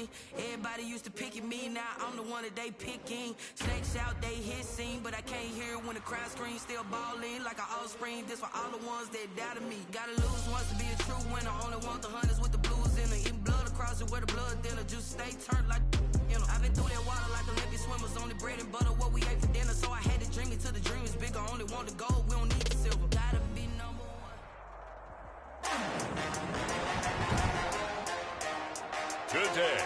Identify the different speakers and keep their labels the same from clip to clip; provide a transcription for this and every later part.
Speaker 1: me. Everybody used to pick at me, now I'm the one that they picking. Snakes out, they hissing, but I can't hear when the crowd screams. Still balling like an offspring. This for all the ones that doubted me. Gotta lose once to be a true winner. Only want the hunters with the blues in it. Eating blood across it where the blood dinner. Juice stay turned like, you know. I've been through that water like Olympic swimmers. Only bread and butter, what we ate for dinner. So I had to dream it till the dream is bigger. Only want the gold, we don't need the silver. Gotta be number one.
Speaker 2: Today,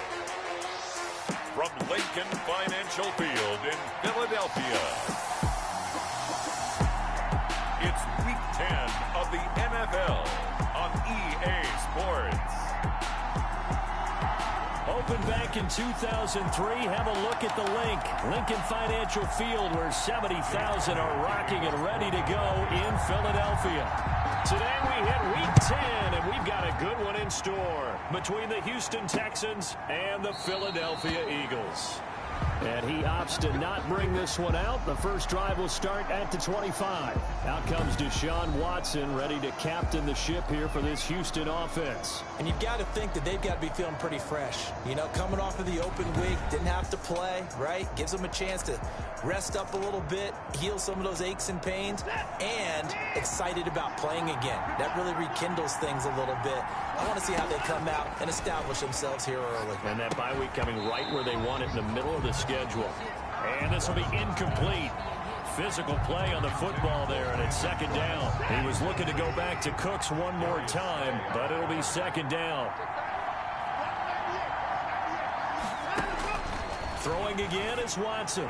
Speaker 2: from Lincoln Financial Field in Philadelphia, it's Week 10 of the NFL on EA Sports.
Speaker 3: Opened back in 2003, have a look at the link. Lincoln Financial Field, where 70,000 are rocking and ready to go in Philadelphia. Today we hit Week 10, and we've got a good one in store between the Houston Texans and the Philadelphia Eagles. And he opts to not bring this one out. The first drive will start at the 25. Out comes Deshaun Watson, ready to captain the ship here for this Houston offense.
Speaker 4: And you've got to think that they've got to be feeling pretty fresh. You know, coming off of the open week, didn't have to play, right? Gives them a chance to rest up a little bit, heal some of those aches and pains, and excited about playing again. That really rekindles things a little bit. I want to see how they come out and establish themselves here early.
Speaker 3: And that bye week coming right where they want it, in the middle of the schedule. And this will be incomplete. Physical play on the football there, and it's second down. He was looking to go back to Cooks one more time, but it'll be second down. Throwing again is Watson.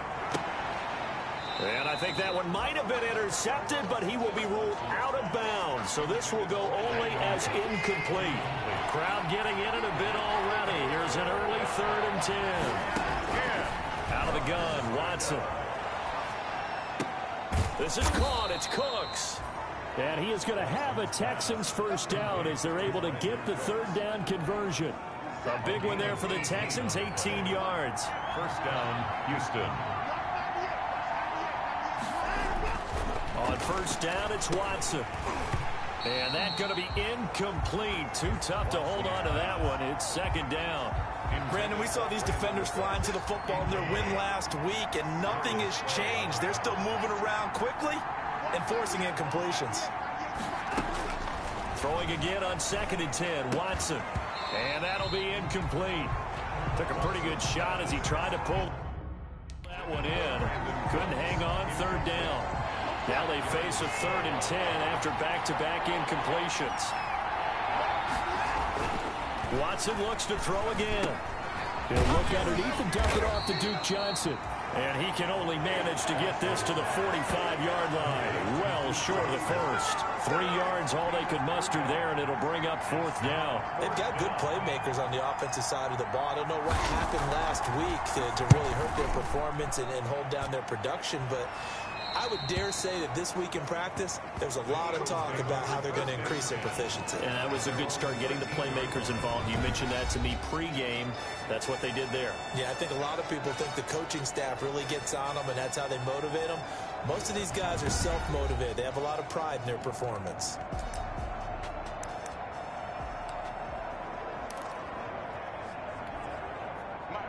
Speaker 3: And I think that one might have been intercepted, but he will be ruled out of bounds. So this will go only as incomplete. Crowd getting in it a bit already. Here's an early 3rd and 10. Out of the gun, Watson. This is caught. It's Cooks. And he is going to have a Texans first down as they're able to get the 3rd down conversion. A big one there for the Texans, 18 yards.
Speaker 2: First down, Houston.
Speaker 3: On first down, it's Watson. And that's going to be incomplete. Too tough to hold on to that one. It's second down.
Speaker 4: Brandon, we saw these defenders flying to the football in their win last week, and nothing has changed. They're still moving around quickly and forcing incompletions.
Speaker 3: Throwing again on 2nd and 10, Watson. And that'll be incomplete. Took a pretty good shot as he tried to pull that one in. Couldn't hang on, 3rd down. Now they face a 3rd and 10 after back-to-back incompletions. Watson looks to throw again. He'll look underneath and dump it off to Duke Johnson. And he can only manage to get this to the 45-yard line. Well short of the first. 3 yards all they could muster there, and it'll bring up 4th down.
Speaker 4: They've got good playmakers on the offensive side of the ball. I don't know what happened last week to really hurt their performance and hold down their production, but I would dare say that this week in practice, there's a lot of talk about how they're going to increase their proficiency.
Speaker 3: And that was a good start, getting the playmakers involved. You mentioned that to me pregame. That's what they did there.
Speaker 4: Yeah, I think a lot of people think the coaching staff really gets on them, and that's how they motivate them. Most of these guys are self-motivated. They have a lot of pride in their performance.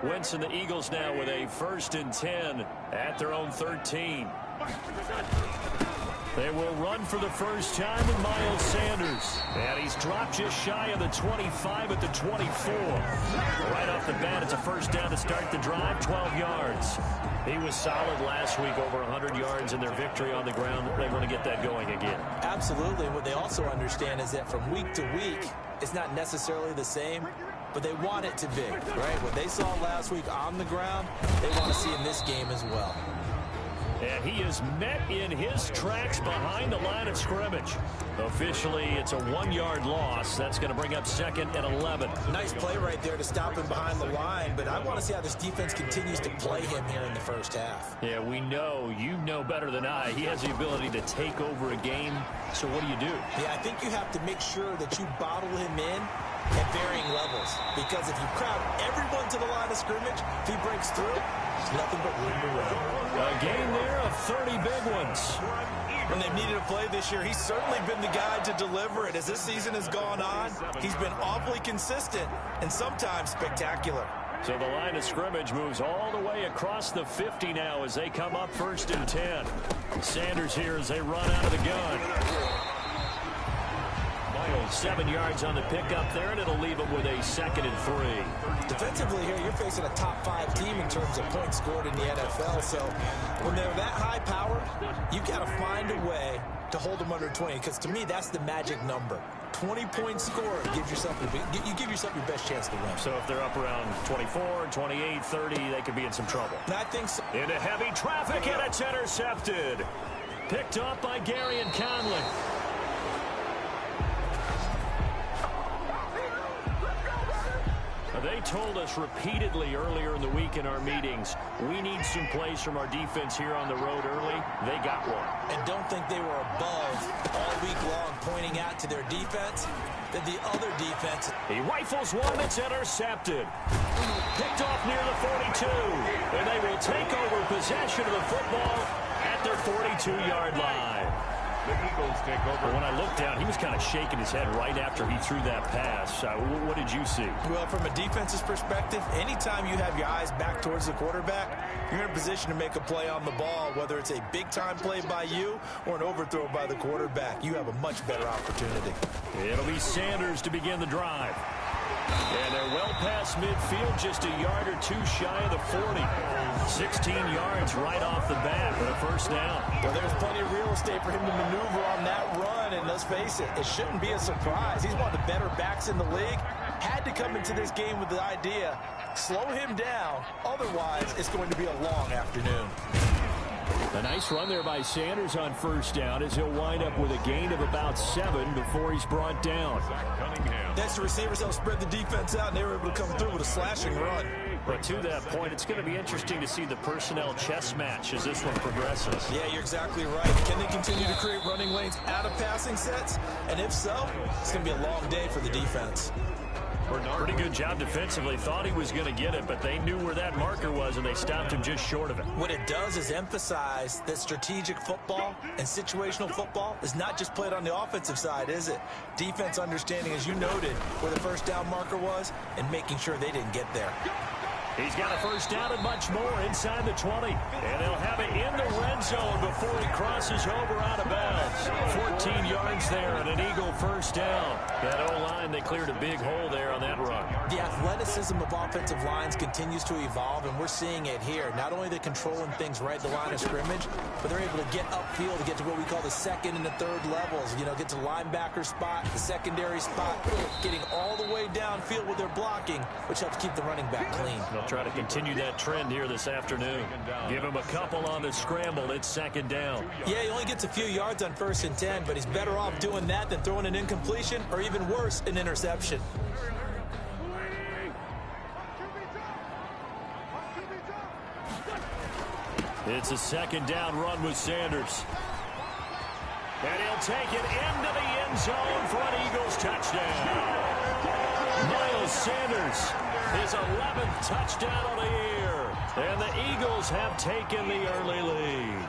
Speaker 3: Wentz and the Eagles now with a 1st and 10 at their own 13. They will run for the first time with Miles Sanders. And he's dropped just shy of the 25 at the 24. Right off the bat, it's a first down to start the drive, 12 yards. He was solid last week, over 100 yards in their victory on the ground. They want to get that going again.
Speaker 4: Absolutely. What they also understand is that from week to week, it's not necessarily the same, but they want it to be, right? What they saw last week on the ground, they want to see in this game as well.
Speaker 3: And he is met in his tracks behind the line of scrimmage. Officially, it's a 1-yard loss. That's going to bring up 2nd and 11.
Speaker 4: Nice play right there to stop him behind the line, but I want to see how this defense continues to play him here in the first half.
Speaker 3: Yeah, we know, you know better than I, he has the ability to take over a game. So what do you do?
Speaker 4: Yeah, I think you have to make sure that you bottle him in at varying levels, because if you crowd everyone to the line of scrimmage, if he breaks through, there's nothing but room to run.
Speaker 3: A game there of 30 big ones.
Speaker 4: When they've needed a play this year, he's certainly been the guy to deliver it. As this season has gone on, he's been awfully consistent and sometimes spectacular.
Speaker 3: So the line of scrimmage moves all the way across the 50 now as they come up 1st and 10. Sanders here as they run out of the gun. 7 yards on the pickup there, and it'll leave them with a 2nd and 3.
Speaker 4: Defensively here, you're facing a top 5 team in terms of points scored in the NFL. So when they're that high power, you've got to find a way to hold them under 20, because to me, that's the magic number. 20 points scored gives yourself you give yourself your best chance to win.
Speaker 3: So if they're up around 24, 28, 30, they could be in some trouble.
Speaker 4: And I think so.
Speaker 3: Into heavy traffic, and it's intercepted. Picked up by Gary and Conley. They told us repeatedly earlier in the week in our meetings, we need some plays from our defense here on the road early. They got one.
Speaker 4: And don't think they were above all week long pointing out to their defense that the other defense.
Speaker 3: He rifles one that's intercepted. Picked off near the 42. And they will take over possession of the football at their 42-yard line.
Speaker 2: The Eagles take over.
Speaker 3: When I looked down, he was kind of shaking his head right after he threw that pass. What did you see?
Speaker 4: Well, from a defense's perspective, anytime you have your eyes back towards the quarterback, you're in a position to make a play on the ball, whether it's a big-time play by you or an overthrow by the quarterback. You have a much better opportunity.
Speaker 3: It'll be Sanders to begin the drive. And they're well past midfield, just a yard or two shy of the 40. 16 yards right off the bat for a first down.
Speaker 4: Well, there's plenty of real estate for him to maneuver on that run, and let's face it, it shouldn't be a surprise. He's one of the better backs in the league. Had to come into this game with the idea, slow him down, otherwise it's going to be a long afternoon.
Speaker 3: A nice run there by Sanders on first down as he'll wind up with a gain of about 7 before he's brought down.
Speaker 4: That's the receivers help spread the defense out, and they were able to come through with a slashing run.
Speaker 3: But to that point, it's going to be interesting to see the personnel chess match as this one progresses.
Speaker 4: Yeah, you're exactly right. Can they continue to create running lanes out of passing sets? And if so, it's going to be a long day for the defense.
Speaker 3: Pretty good job defensively. Thought he was going to get it, but they knew where that marker was, and they stopped him just short of it.
Speaker 4: What it does is emphasize that strategic football and situational football is not just played on the offensive side, is it? Defense understanding, as you noted, where the first down marker was and making sure they didn't get there.
Speaker 3: He's got a first down and much more inside the 20. And they'll have it in the red zone before he crosses over out of bounds. 14 yards there and an Eagle first down. That O-line, they cleared a big hole there on that run.
Speaker 4: The athleticism of offensive lines continues to evolve, and we're seeing it here. Not only are they controlling things right at the line of scrimmage, but they're able to get upfield to get to what we call the second and the third levels. You know, get to the linebacker spot, the secondary spot, getting all the way downfield with their blocking, which helps keep the running back clean.
Speaker 3: They'll try to continue that trend here this afternoon. Give him a couple on the scramble. It's second down.
Speaker 4: Yeah, he only gets a few yards on 1st and 10, but he's better off doing that than throwing an incompletion or even worse, an interception.
Speaker 3: It's a second down run with Sanders. And he'll take it into the end zone for an Eagles touchdown. Miles Sanders, his 11th touchdown of the year. And the Eagles have taken the early lead.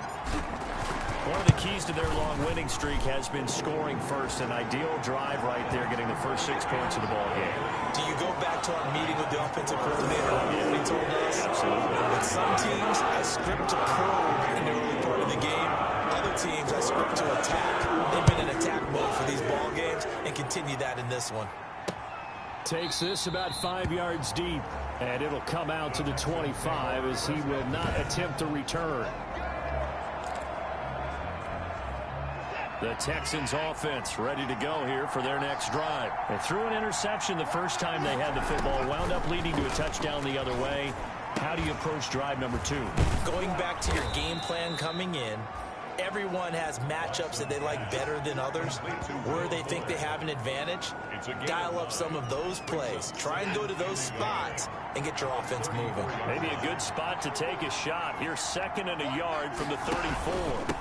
Speaker 3: One of the keys to their long winning streak has been scoring first. An ideal drive right there, getting the first 6 points of the ball game.
Speaker 4: Do you go back to our meeting with the offensive coordinator? What he told us?
Speaker 3: Absolutely.
Speaker 4: With some teams, I script to probe in the early part of the game. Other teams, I script to attack. They've been in attack mode for these ball games and continue that in this one.
Speaker 3: Takes this about 5 yards deep, and it'll come out to the 25 as he will not attempt to return. The Texans offense ready to go here for their next drive. They threw an interception the first time they had the football, wound up leading to a touchdown the other way. How do you approach drive number 2?
Speaker 4: Going back to your game plan coming in, everyone has matchups that they like better than others, where they think they have an advantage. Dial up some of those plays. Try and go to those spots and get your offense moving.
Speaker 3: Maybe a good spot to take a shot. Here's 2nd and a yard from the 34.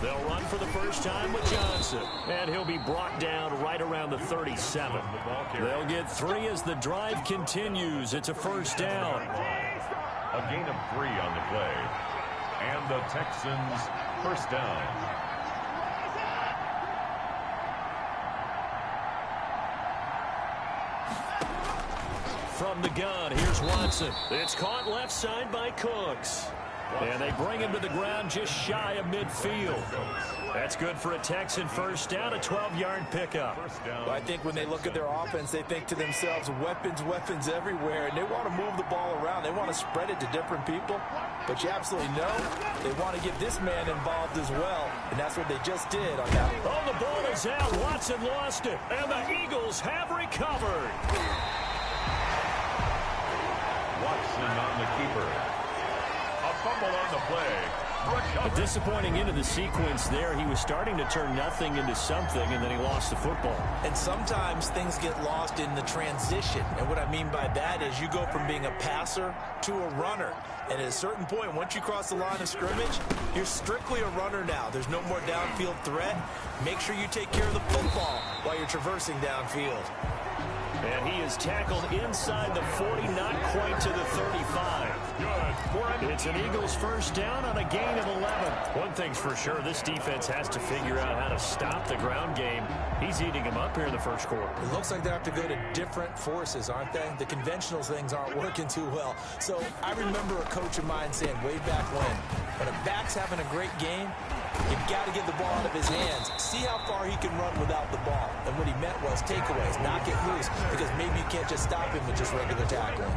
Speaker 3: They'll run for the first time with Johnson, and he'll be brought down right around the 37. They'll get 3 as the drive continues. It's a first down.
Speaker 2: A gain of 3 on the play. And the Texans first down.
Speaker 3: from the gun. Here's Watson. It's caught left side by Cooks. And they bring him to the ground just shy of midfield. That's good for a Texan first down, a 12-yard pickup.
Speaker 4: Well, I think when they look at their offense, they think to themselves, weapons, weapons everywhere, and they want to move the ball around. They want to spread it to different people. But you absolutely know they want to get this man involved as well, and that's what they just did on that.
Speaker 3: Oh, the ball is out. Watson lost it, and the Eagles have recovered.
Speaker 2: Watson on the keeper. A fumble on the play.
Speaker 3: A disappointing end of the sequence there. He was starting to turn nothing into something, and then he lost the football.
Speaker 4: And sometimes things get lost in the transition. And what I mean by that is you go from being a passer to a runner. And at a certain point, once you cross the line of scrimmage, you're strictly a runner now. There's no more downfield threat. Make sure you take care of the football while you're traversing downfield.
Speaker 3: And he is tackled inside the 40, not quite to the 35. It's an Eagles first down on a gain of 11. One thing's for sure, this defense has to figure out how to stop the ground game. He's eating him up here in the first quarter.
Speaker 4: It looks like they have to go to different forces, aren't they? The conventional things aren't working too well. So I remember a coach of mine saying way back when a back's having a great game, you've got to get the ball out of his hands. See how far he can run without the ball. And what he meant was takeaways, knock it loose, because maybe you can't just stop him with just regular tackling.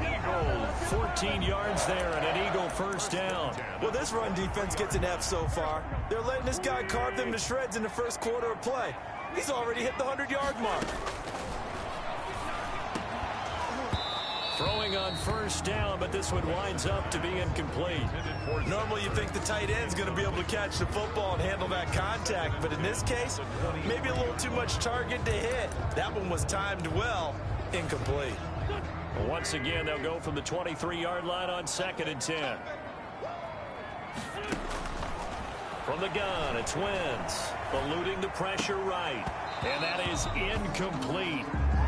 Speaker 3: 14 yards there and an Eagle first down.
Speaker 4: Well, this run defense gets an F so far. They're letting this guy carve them to shreds in the first quarter of play. He's already hit the 100-yard mark.
Speaker 3: Throwing on first down, but this one winds up to be incomplete.
Speaker 4: Normally you think the tight end's going to be able to catch the football and handle that contact, but in this case, maybe a little too much target to hit. That one was timed well, incomplete.
Speaker 3: Once again, they'll go from the 23-yard line on 2nd and 10. From the gun, it's Wentz, eluding the pressure right, and that is incomplete.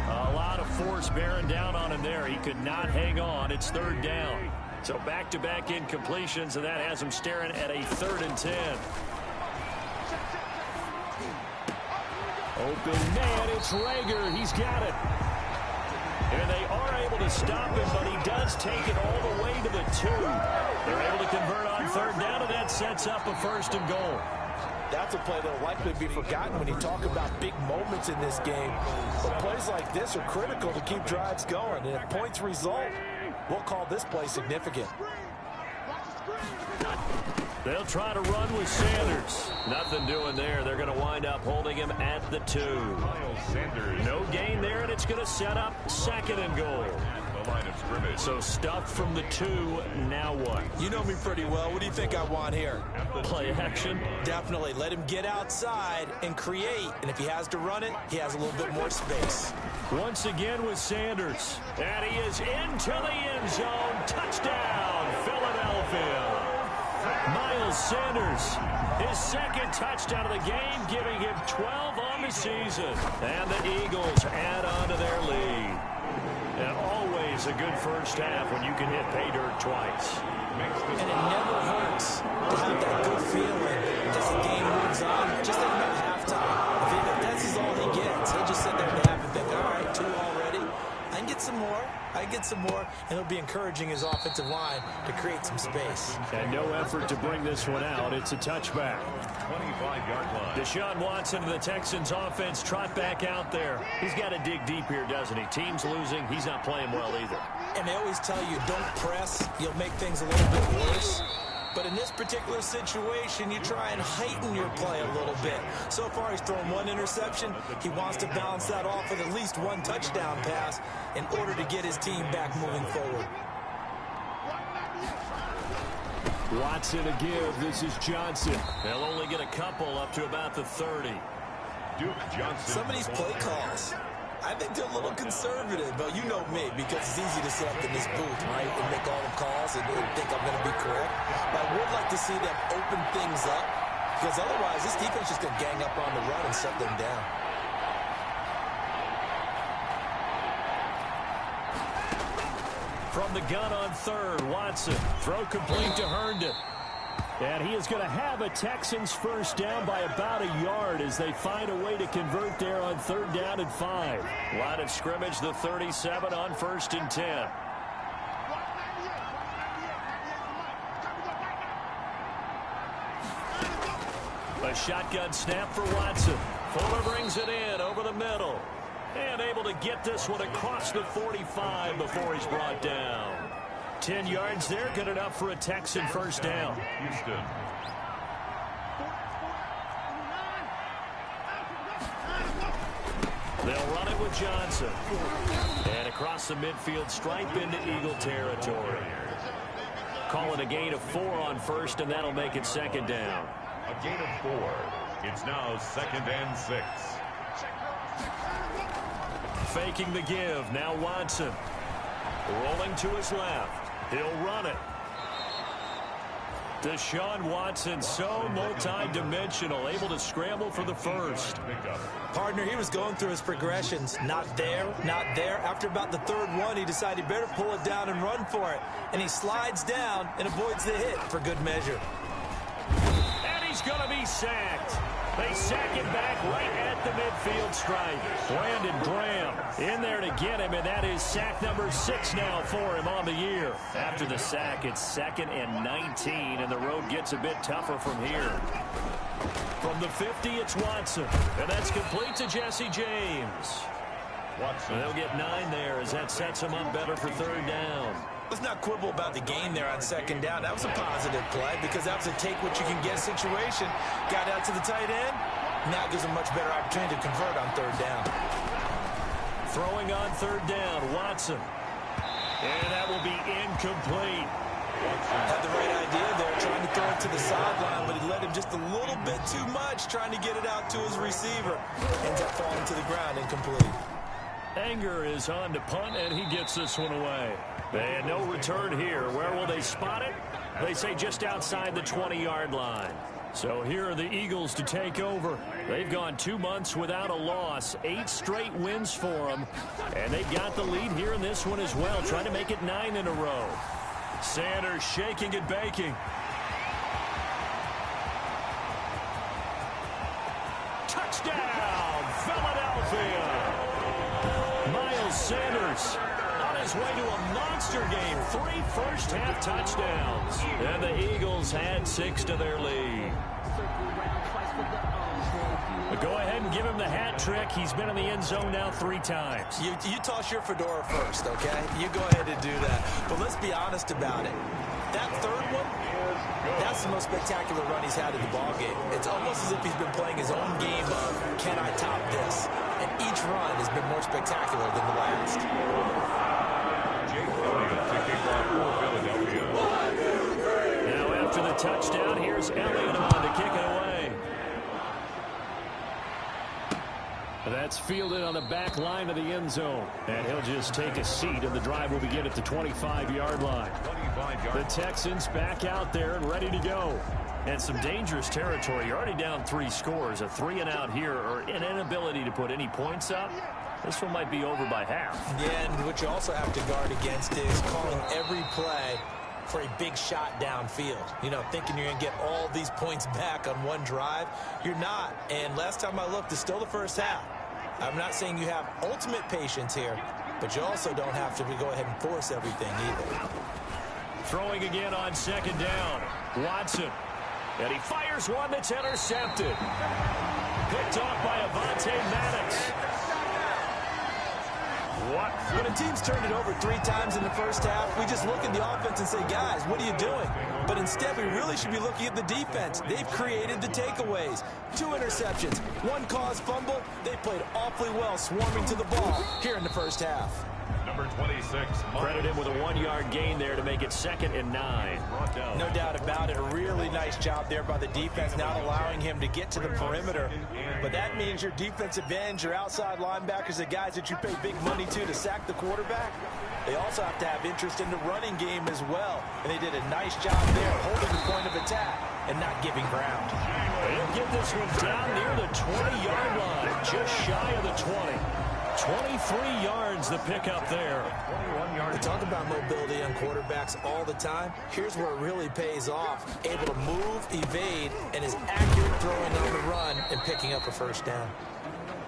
Speaker 3: A lot of force bearing down on him there. He could not hang on. It's 3rd down. So back-to-back incompletions, and that has him staring at a 3rd and 10. Open man, it's Rager. He's got it. And they are able to stop him, but he does take it all the way to the 2. They're able to convert on 3rd down, and that sets up a 1st and goal.
Speaker 4: That's a play that will likely be forgotten when you talk about big moments in this game. But plays like this are critical to keep drives going. And if points result, we'll call this play significant.
Speaker 3: They'll try to run with Sanders. Nothing doing there. They're going to wind up holding him at the 2. No gain there, and it's going to set up 2nd and goal. So stuffed from the 2, now what?
Speaker 4: You know me pretty well. What do you think I want here?
Speaker 3: Play action?
Speaker 4: Definitely. Let him get outside and create. And if he has to run it, he has a little bit more space.
Speaker 3: Once again with Sanders. And he is into the end zone. Touchdown, Philadelphia. Miles Sanders, his 2nd touchdown of the game, giving him 12 on the season. And the Eagles add on to their lead. And always a good first half when you can hit pay dirt twice.
Speaker 4: And it never hurts to have that good feeling as the game moves on. Just think about halftime. If this is all he gets, he'll just sit there and have and think, all right, 2 already. I can get some more. I can get some more. And it'll be encouraging his offensive line to create some space.
Speaker 3: And no effort to bring this one out. It's a touchback.
Speaker 2: 25-yard line.
Speaker 3: Deshaun Watson of the Texans offense trot back out there. He's got to dig deep here, doesn't he? Team's losing. He's not playing well either.
Speaker 4: And they always tell you, don't press. You'll make things a little bit worse. But in this particular situation, you try and heighten your play a little bit. So far, he's thrown 1 interception. He wants to balance that off with at least 1 touchdown pass in order to get his team back moving forward.
Speaker 3: Watson a give. This is Johnson. They'll only get a couple up to about the 30.
Speaker 2: Duke Johnson.
Speaker 4: Some of these play calls, I think they're a little conservative, but you know me, because it's easy to sit up in this booth, right, and make all the calls and think I'm going to be correct. But I would like to see them open things up, because otherwise this defense is just going to gang up on the run and shut them down.
Speaker 3: From the gun on 3rd, Watson. Throw complete to Herndon. And he is going to have a Texans first down by about a yard as they find a way to convert there on 3rd down and 5. Line of scrimmage, the 37 on 1st and 10. A shotgun snap for Watson. Fuller brings it in over the middle. And able to get this one across the 45 before he's brought down. 10 yards there, good enough for a Texan first down.
Speaker 2: Houston.
Speaker 3: They'll run it with Johnson. And across the midfield stripe into Eagle territory. Call it a gain of 4 on 1st, and that'll make it 2nd down.
Speaker 2: A gain of 4. It's now 2nd and 6.
Speaker 3: Faking the give. Now Watson. Rolling to his left. He'll run it. Deshaun Watson, so multi-dimensional, able to scramble for the first.
Speaker 4: Partner, he was going through his progressions. Not there, not there. After about the 3rd one, he decided he better pull it down and run for it. And he slides down and avoids the hit for good measure.
Speaker 3: And he's going to be sacked. They sack him back right at the midfield stripe. Brandon Graham in there to get him, and that is sack number 6 now for him on the year. After the sack, it's 2nd and 19, and the road gets a bit tougher from here. From the 50, it's Watson, and that's complete to Jesse James. Watson. They'll get 9 there as that sets him up better for 3rd down.
Speaker 4: Let's not quibble about the gain there on 2nd down. That was a positive play because that was a take-what-you-can-get situation. Got out to the tight end. Now gives him much better opportunity to convert on 3rd down.
Speaker 3: Throwing on 3rd down, Watson. And that will be incomplete.
Speaker 4: Had the right idea there, trying to throw it to the sideline, but he led him just a little bit too much, trying to get it out to his receiver. Ends up falling to the ground, incomplete.
Speaker 3: Anger is on to punt, and he gets this one away. And no return here. Where will they spot it? They say just outside the 20-yard line. So here are the Eagles to take over. They've gone 2 months without a loss. 8 straight wins for them. And they got the lead here in this one as well, trying to make it 9 in a row. Sanders shaking and baking. Touchdown, Philadelphia! Miles Sanders on his way to a monster game. 3 first-half touchdowns. And the Eagles had 6 to their lead. But go ahead and give him the hat trick. He's been in the end zone now 3 times.
Speaker 4: You toss your fedora first, okay? You go ahead and do that. But let's be honest about it. That 3rd one, that's the most spectacular run he's had in the ballgame. It's almost as if he's been playing his own game of, can I top this? And each run has been more spectacular than the last.
Speaker 3: Now after the touchdown, here's Elliott on to kick it away. That's fielded on the back line of the end zone. And he'll just take a seat, and the drive will begin at the 25-yard line. The Texans back out there and ready to go. And some dangerous territory. You're already down 3 scores. A 3-and-out here, or an inability to put any points up. This one might be over by half.
Speaker 4: Yeah, and what you also have to guard against is calling every play for a big shot downfield. You know, thinking you're going to get all these points back on one drive. You're not. And last time I looked, it's still the first half. I'm not saying you have ultimate patience here, but you also don't have to go ahead and force everything either.
Speaker 3: Throwing again on 2nd down. Watson. And he fires one that's intercepted. Picked off by Avonte Maddox. What?
Speaker 4: When a team's turned it over 3 times in the first half, we just look at the offense and say, guys, what are you doing? But instead, we really should be looking at the defense. They've created the takeaways. 2 interceptions, 1 caused fumble. They played awfully well swarming to the ball here in the first half.
Speaker 2: Number 26.
Speaker 3: Credit him with a 1-yard gain there to make it 2nd and 9.
Speaker 4: No doubt about it. A really nice job there by the defense, not allowing him to get to the perimeter. But that means your defensive ends, your outside linebackers, the guys that you pay big money to sack the quarterback, they also have to have interest in the running game as well. And they did a nice job there holding the point of attack and not giving ground.
Speaker 3: They'll get this one down near the 20-yard line, just shy of the 20. 23 yards the pickup there.
Speaker 2: 21 yards.
Speaker 4: We talk about mobility on quarterbacks all the time. Here's where it really pays off. Able to move, evade, and is accurate throwing on the run and picking up a first down.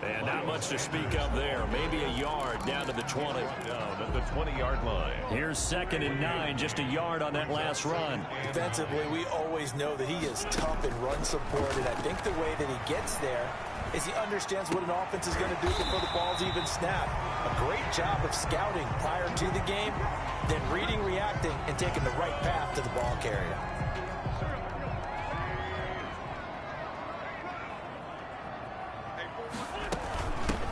Speaker 3: And not much to speak of there. Maybe a yard down to the 20.
Speaker 2: Down at the 20-yard line.
Speaker 3: Here's 2nd and 9, just a yard on that last run.
Speaker 4: Defensively, we always know that he is tough in run support, and I think the way that he gets there is he understands what an offense is going to do before the ball's even snapped. A great job of scouting prior to the game, then reading, reacting, and taking the right path to the ball carrier.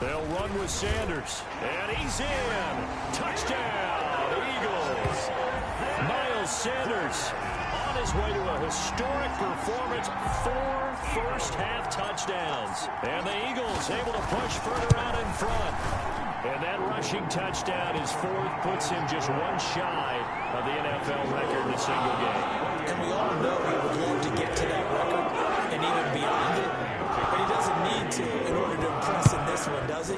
Speaker 3: They'll run with Sanders, and he's in. Touchdown, Eagles. Miles Sanders on his way to a historic performance, 4 first-half touchdowns. And the Eagles able to push further out in front. And that rushing touchdown, his 4th, puts him just one shy of the NFL record in a single game.
Speaker 4: And we all know he would love to get to that record and even beyond it, but he doesn't need to in order to impress in this one, does he?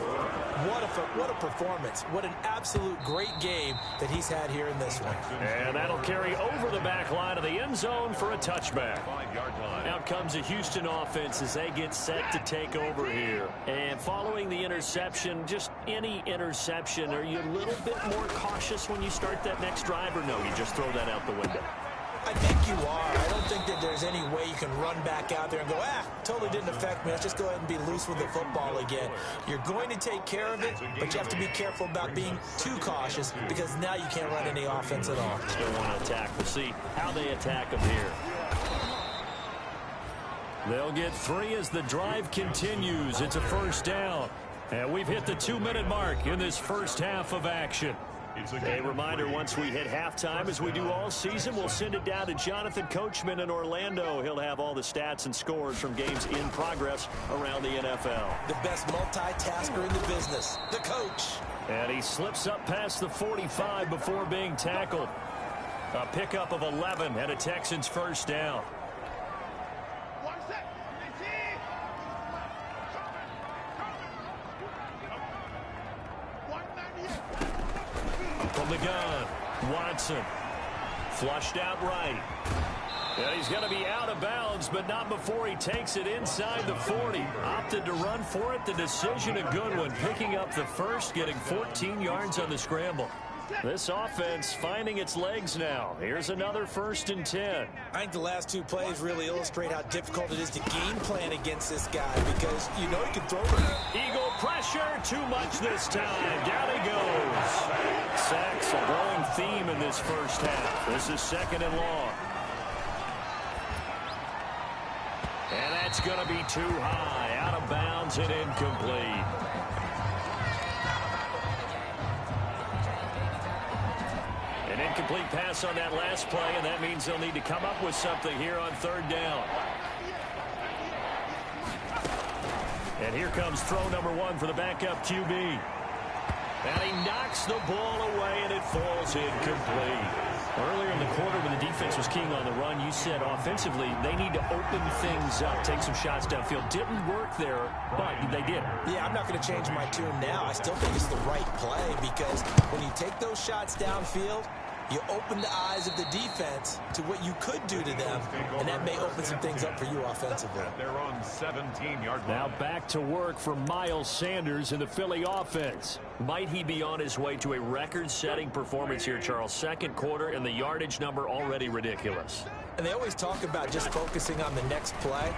Speaker 4: What a performance. What an absolute great game that he's had here in this one.
Speaker 3: And that'll carry over the back line of the end zone for a touchback.
Speaker 2: 5-yard line.
Speaker 3: Out comes the Houston offense as they get set to take over here. And following the interception, just any interception, are you a little bit more cautious when you start that next drive, or no, you just throw that out the window?
Speaker 4: I think you are. I don't think that there's any way you can run back out there and go, totally didn't affect me. Let's just go ahead and be loose with the football again. You're going to take care of it, but you have to be careful about being too cautious because now you can't run any offense at all.
Speaker 3: Still want to attack. We'll see how they attack them here. They'll get 3 as the drive continues. It's a first down. And we've hit the 2-minute mark in this first half of action. A reminder, once we hit halftime, as we do all season, we'll send it down to Jonathan Coachman in Orlando. He'll have all the stats and scores from games in progress around the NFL.
Speaker 4: The best multitasker in the business, the coach.
Speaker 3: And he slips up past the 45 before being tackled. A pickup of 11 and a Texans first down. From the gun, Watson, flushed out right. And he's going to be out of bounds, but not before he takes it inside the 40. Opted to run for it. The decision a good one, picking up the first, getting 14 yards on the scramble. This offense finding its legs now. Here's another 1st and 10.
Speaker 4: I think the last 2 plays really illustrate how difficult it is to game plan against this guy because you know he can throw it.
Speaker 3: Eagle pressure, too much this time. Down he goes. Sacks a growing theme in this first half. This is 2nd and long. And that's going to be too high. Out of bounds and incomplete. An incomplete pass on that last play, and that means they'll need to come up with something here on 3rd down. And here comes throw number 1 for the backup QB. And he knocks the ball away, and it falls incomplete. Earlier in the quarter when the defense was keying on the run, you said offensively they need to open things up, take some shots downfield. Didn't work there, but they did.
Speaker 4: Yeah, I'm not going to change my tune now. I still think it's the right play because when you take those shots downfield, you open the eyes of the defense to what you could do to them, and that may open some things up for you offensively.
Speaker 2: They're on 17-yard line.
Speaker 3: Now back to work for Miles Sanders in the Philly offense. Might he be on his way to a record-setting performance here, Charles? 2nd quarter, and the yardage number already ridiculous.
Speaker 4: And they always talk about just focusing on the next play.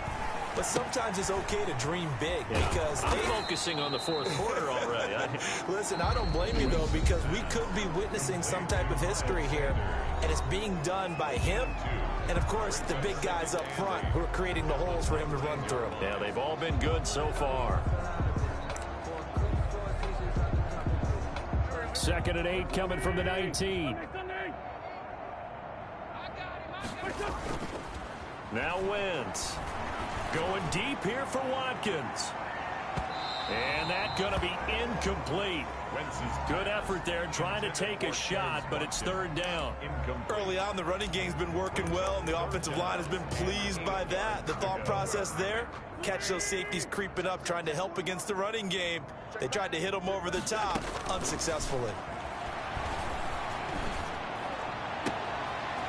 Speaker 4: But sometimes it's okay to dream big because
Speaker 3: I'm focusing on the 4th quarter already.
Speaker 4: Listen, I don't blame you, though, because we could be witnessing some type of history here, and it's being done by him and, of course, the big guys up front who are creating the holes for him to run through.
Speaker 3: Yeah, they've all been good so far. 2nd and 8 coming from the 19. Now Wentz. Going deep here for Watkins. And that's going to be incomplete. Good effort there trying to take a shot, but it's third down.
Speaker 4: Early on, the running game's been working well, and the offensive line has been pleased by that. The thought process there, catch those safeties creeping up, trying to help against the running game. They tried to hit them over the top, unsuccessfully.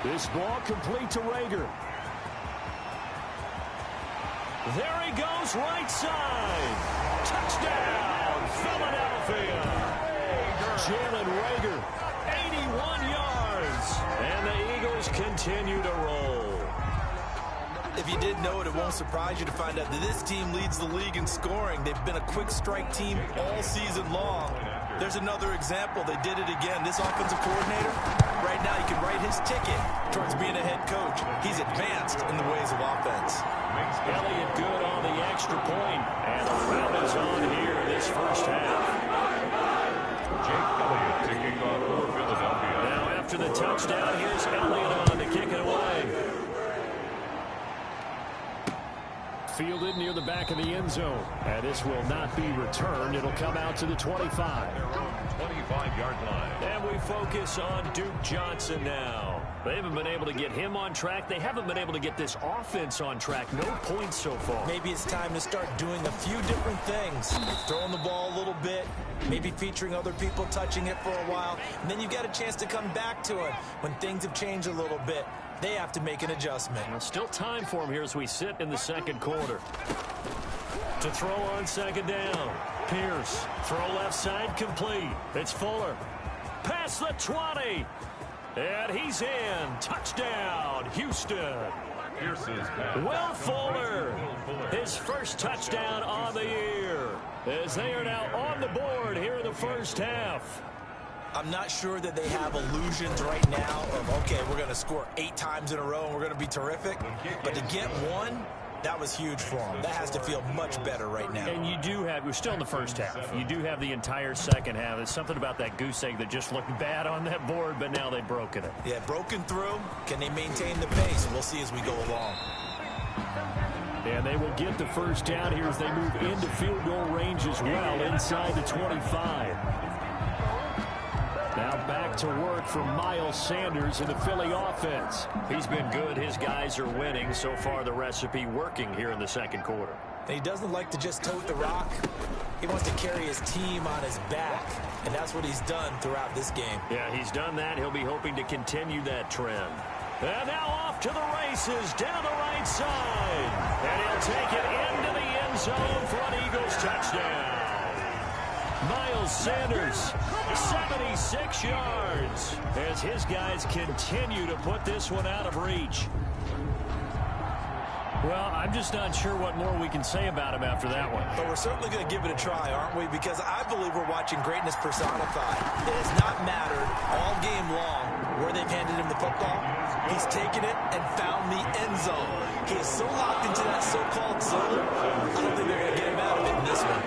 Speaker 3: This ball complete to Rager. There he goes, right side. Touchdown, Philadelphia. Jalen Rager, 81 yards. And the Eagles continue to roll.
Speaker 4: If you didn't know it, it won't surprise you to find out that this team leads the league in scoring. They've been a quick strike team all season long. There's another example. They did it again. This offensive coordinator, right now, he can write his ticket towards being a head coach. He's advanced in the ways of offense.
Speaker 3: Elliott good on the extra point. And the round is on here this first half.
Speaker 2: Jake Elliott taking off for Philadelphia.
Speaker 3: Now after the touchdown, here's Elliott on to kick it away. Fielded near the back of the end zone. And this will not be returned. It'll come out to the 25.
Speaker 2: Their own 25-yard line.
Speaker 3: And we focus on Duke Johnson now. They haven't been able to get him on track. They haven't been able to get this offense on track. No points so far.
Speaker 4: Maybe it's time to start doing a few different things. Throwing the ball a little bit, maybe featuring other people touching it for a while, and then you've got a chance to come back to it when things have changed a little bit. They have to make an adjustment.
Speaker 3: Well, still time for him here as we sit in the second quarter. To throw on second down. Pierce. Throw left side complete. It's Fuller. Past the 20. And he's in. Touchdown, Houston.
Speaker 2: Pierce's pass.
Speaker 3: Will Fuller. His first touchdown on the year. As they are now on the board here in the first half.
Speaker 4: I'm not sure that they have illusions right now of, okay, we're going to score 8 times in a row and we're going to be terrific. But to get one, that was huge for them. That has to feel much better right now.
Speaker 3: And you do have, we're still in the first half. You do have the entire second half. There's something about that goose egg that just looked bad on that board, but now they've broken it.
Speaker 4: Yeah, broken through. Can they maintain the pace? We'll see as we go along.
Speaker 3: And they will get the first down here as they move into field goal range as well, inside the 25. Now back to work for Miles Sanders in the Philly offense. He's been good. His guys are winning. So far, the recipe working here in the second quarter.
Speaker 4: And he doesn't like to just tote the rock. He wants to carry his team on his back, and that's what he's done throughout this game.
Speaker 3: Yeah, he's done that. He'll be hoping to continue that trend. And now off to the races, down the right side. And he'll take it into the end zone for an Eagles touchdown. Miles Sanders, 76 yards, as his guys continue to put this one out of reach. Well, I'm just not sure what more we can say about him after that one.
Speaker 4: But we're certainly going to give it a try, aren't we? Because I believe we're watching greatness personified. It has not mattered all game long where they've handed him the football. He's taken it and found the end zone. He is so locked into that so-called zone, I don't think they're going to get him out of it in this one.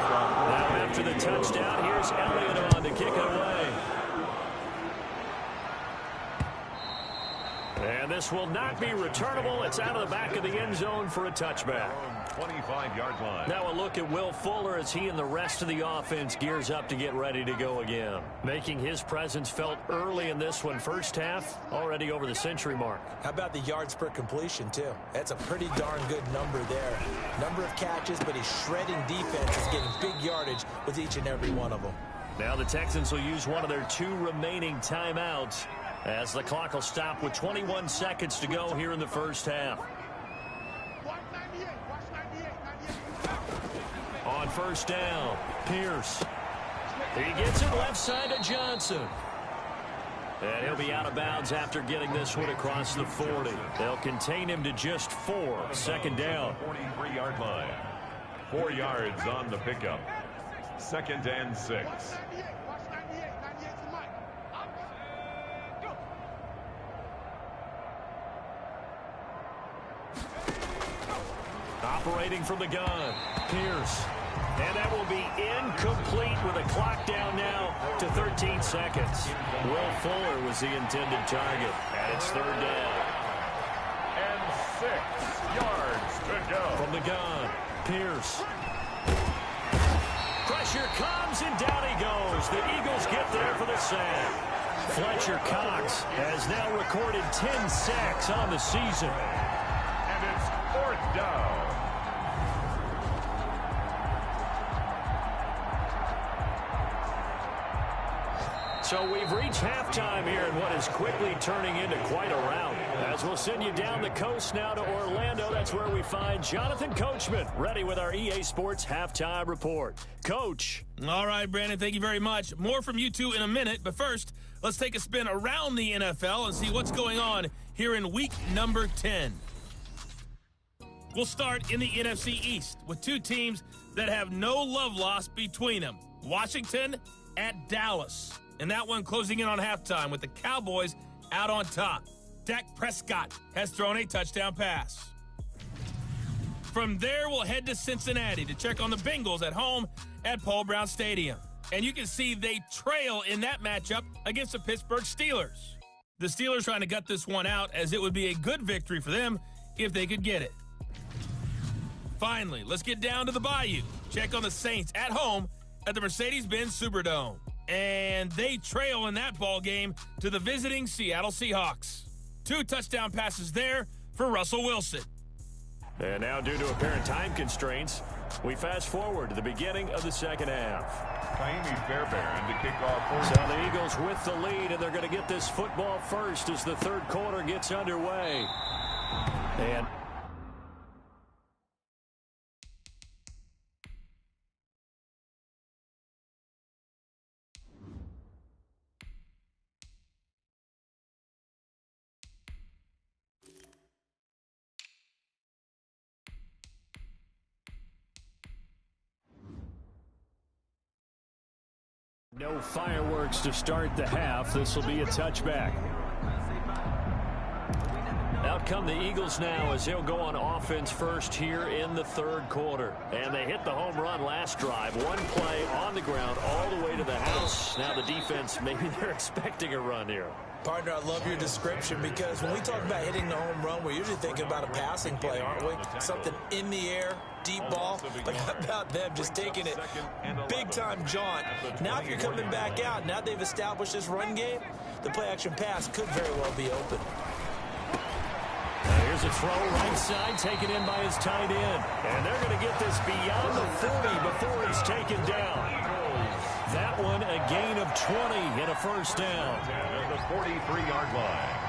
Speaker 3: Now after the touchdown, here's Elliott on to kick it away. And this will not be returnable. It's out of the back of the end zone for a touchback.
Speaker 2: 25-yard line.
Speaker 3: Now a look at Will Fuller as he and the rest of the offense gears up to get ready to go again. Making his presence felt early in this one. First half, already over the century mark.
Speaker 4: How about the yards per completion, too? That's a pretty darn good number there. Number of catches, but his shredding defense is getting big yardage with each and every one of them.
Speaker 3: Now the Texans will use one of their 2 remaining timeouts as the clock will stop with 21 seconds to go here in the first half. On first down, Pierce. He gets it left side to Johnson. And he'll be out of bounds after getting this one across the 40. They'll contain him to just 4. Second down.
Speaker 2: 43-yard line. 4 yards on the pickup. 2nd and 6.
Speaker 3: Operating from the gun, Pierce. And that will be incomplete with a clock down now to 13 seconds. Will Fuller was the intended target, and it's 3rd down.
Speaker 2: And 6 yards to go.
Speaker 3: From the gun, Pierce. pressure comes, and down he goes. The Eagles get there for the sack. Fletcher Cox has now recorded 10 sacks on the season.
Speaker 2: And it's 4th down.
Speaker 3: So we've reached halftime here in what is quickly turning into quite a rout. As we'll send you down the coast now to Orlando, that's where we find Jonathan Coachman, ready with our EA Sports Halftime Report. Coach.
Speaker 5: All right, Brandon, thank you very much. More from you two in a minute, but first, let's take a spin around the NFL and see what's going on here in week number 10. We'll start in the NFC East with two teams that have no love lost between them. Washington at Dallas. And that one closing in on halftime with the Cowboys out on top. Dak Prescott has thrown a touchdown pass. From there, we'll head to Cincinnati to check on the Bengals at home at Paul Brown Stadium. And you can see they trail in that matchup against the Pittsburgh Steelers. The Steelers trying to gut this one out, as it would be a good victory for them if they could get it. Finally, let's get down to the Bayou. Check on the Saints at home at the Mercedes-Benz Superdome. And they trail in that ball game to the visiting Seattle Seahawks. 2 touchdown passes there for Russell Wilson.
Speaker 3: And now, due to apparent time constraints, we fast forward to the beginning of the second half.
Speaker 2: Kaimi Fairbairn to kick off.
Speaker 3: So the Eagles with the lead, and they're going to get this football first as the third quarter gets underway. And no fireworks to start the half. This will be a touchback. Out come the Eagles now as they'll go on offense first here in the third quarter. And they hit the home run last drive. One play on the ground all the way to the house. Now the defense, maybe they're expecting a run here.
Speaker 4: Partner, I love your description, because when we talk about hitting the home run, we're usually thinking about a passing play, aren't we? Something in the air, deep ball. But how about them just taking it big-time jaunt? Now if you're coming back out, now they've established this run game, the play-action pass could very well be open.
Speaker 3: Here's a throw right side, taken in by his tight end. And they're going to get this beyond the 40 before he's taken down. That one a gain of 20 and a first down.
Speaker 2: At the 43-yard line.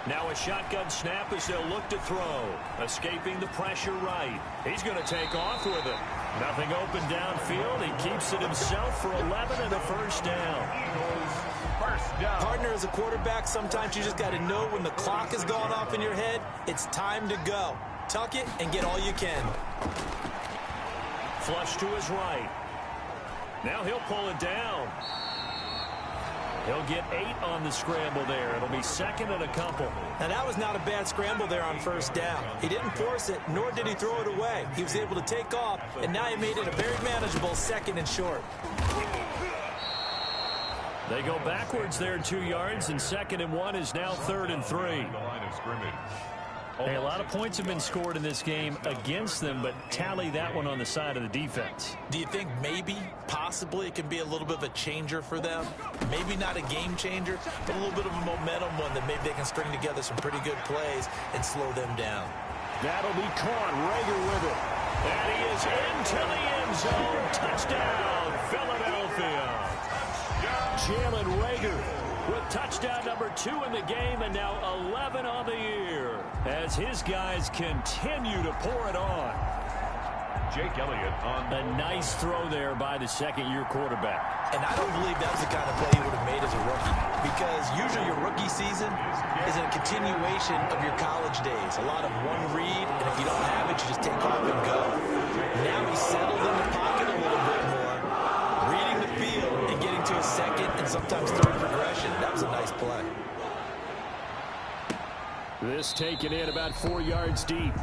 Speaker 3: Now a shotgun snap as they'll look to throw. Escaping the pressure right. He's going to take off with it. Nothing open downfield. He keeps it himself for 11 and a first down.
Speaker 2: First down.
Speaker 4: Partner, as a quarterback, sometimes you just got to know when the clock has gone off in your head, it's time to go. Tuck it and get all you can.
Speaker 3: Flush to his right. Now he'll pull it down. He'll get 8 on the scramble there. It'll be second and a couple.
Speaker 4: Now, that was not a bad scramble there on first down. He didn't force it, nor did he throw it away. He was able to take off, and now he made it a very manageable second and short.
Speaker 3: They go backwards there 2 yards, and second and 1 is now third and 3.
Speaker 2: The line of scrimmage.
Speaker 3: Hey, a lot of points have been scored in this game against them, but tally that one on the side of the defense.
Speaker 4: Do you think maybe, possibly, it can be a little bit of a changer for them? Maybe not a game changer, but a little bit of a momentum one that maybe they can string together some pretty good plays and slow them down.
Speaker 3: That'll be caught. Rager with it. And he is into the end zone. Touchdown, Philadelphia. Jalen Rager with touchdown number 2 in the game, and now 11 on the year as his guys continue to pour it on.
Speaker 2: Jake Elliott on.
Speaker 3: A nice throw there by the second-year quarterback.
Speaker 4: And I don't believe that was the kind of play he would have made as a rookie, because usually your rookie season is a continuation of your college days. A lot of one read, and if you don't have it, you just take off and go. Now he's settled in the pocket a little bit more, reading the field and getting to a second and sometimes third progression. That was a nice play.
Speaker 3: This taken in about 4 yards deep.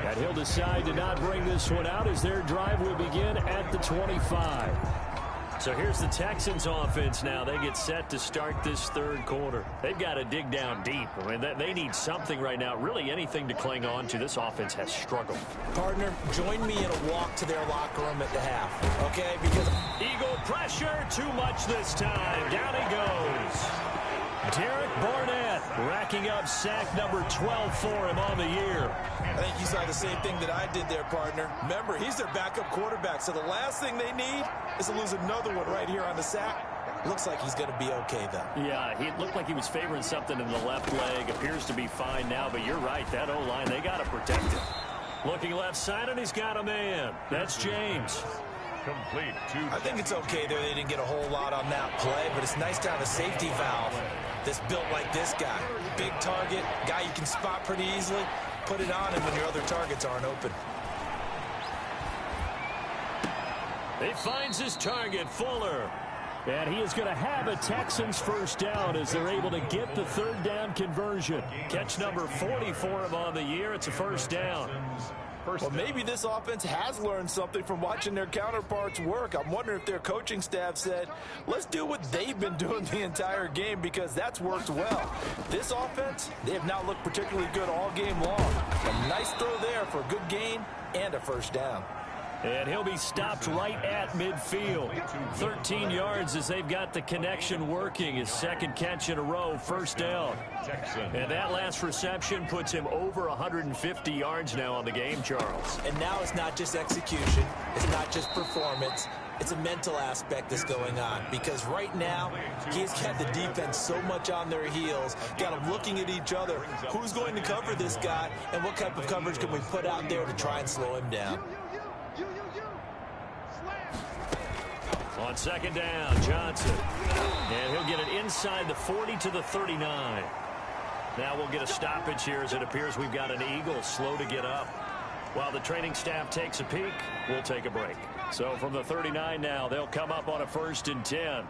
Speaker 3: And he'll decide to not bring this one out as their drive will begin at the 25. So here's the Texans offense now. They get set to start this third quarter. They've got to dig down deep. I mean, they need something right now, really anything to cling on to. This offense has struggled.
Speaker 4: Partner, join me in a walk to their locker room at the half, okay? Because
Speaker 3: Eagle pressure, too much this time. Down he goes. Derek Barnett racking up sack number 12 for him on the year.
Speaker 4: I think you saw the same thing that I did there, partner. Remember, he's their backup quarterback, so the last thing they need is to lose another one right here on the sack. Looks like he's going to be okay, though.
Speaker 3: Yeah, he looked like he was favoring something in the left leg. Appears to be fine now, but you're right. That O-line, they got to protect him. Looking left side, and he's got a man. That's James.
Speaker 2: Complete.
Speaker 4: I think it's okay there. They didn't get a whole lot on that play, but it's nice to have a safety valve that's built like this guy. Big target, guy you can spot pretty easily. Put it on him when your other targets aren't open.
Speaker 3: He finds his target, Fuller. And he is going to have a Texans first down as they're able to get the third down conversion. Catch number 40 for him on the year. It's a first down.
Speaker 4: Well, maybe this offense has learned something from watching their counterparts work. I'm wondering if their coaching staff said, let's do what they've been doing the entire game, because that's worked well. This offense, they have not looked particularly good all game long. A nice throw there for a good gain and a first down.
Speaker 3: And he'll be stopped right at midfield. 13 yards as they've got the connection working. His second catch in a row, first down. And that last reception puts him over 150 yards now on the game, Charles.
Speaker 4: And now it's not just execution. It's not just performance. It's a mental aspect that's going on, because right now he's got the defense so much on their heels, got them looking at each other. Who's going to cover this guy, and what type of coverage can we put out there to try and slow him down?
Speaker 3: On second down, Johnson. And he'll get it inside the 40 to the 39. Now we'll get a stoppage here as it appears we've got an Eagle slow to get up. While the training staff takes a peek, we'll take a break. So from the 39 now, they'll come up on a 1st and 10.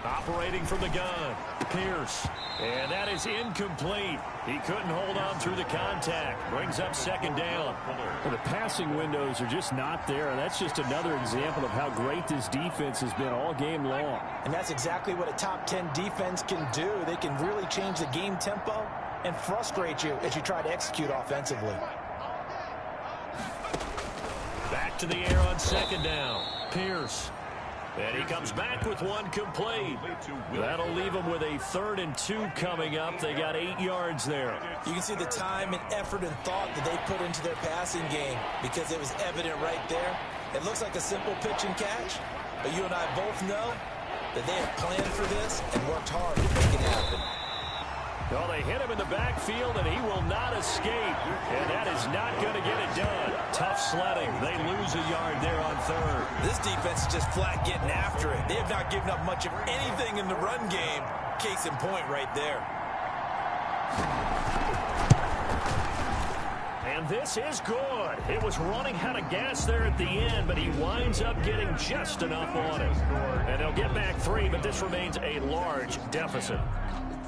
Speaker 3: Operating from the gun, Pierce. And that is incomplete. He couldn't hold on through the contact. Brings up second down.
Speaker 6: Well, the passing windows are just not there. And that's just another example of how great this defense has been all game long.
Speaker 4: And that's exactly what a top 10 defense can do. They can really change the game tempo and frustrate you as you try to execute offensively.
Speaker 3: Back to the air on second down. Pierce. And he comes back with one complete. That'll leave him with a 3rd and 2 coming up. They got 8 yards there.
Speaker 4: You can see the time and effort and thought that they put into their passing game, because it was evident right there. It looks like a simple pitch and catch, but you and I both know that they have planned for this and worked hard to make it happen.
Speaker 3: Well, they hit him in the backfield, and he will not escape. And that is not going to get it done. Tough sledding. They lose a yard there on 3rd.
Speaker 4: This defense is just flat getting after it. They have not given up much of anything in the run game. Case in point right there.
Speaker 3: And this is good. It was running out of gas there at the end, but he winds up getting just enough on it. And they'll get back 3, but this remains a large deficit.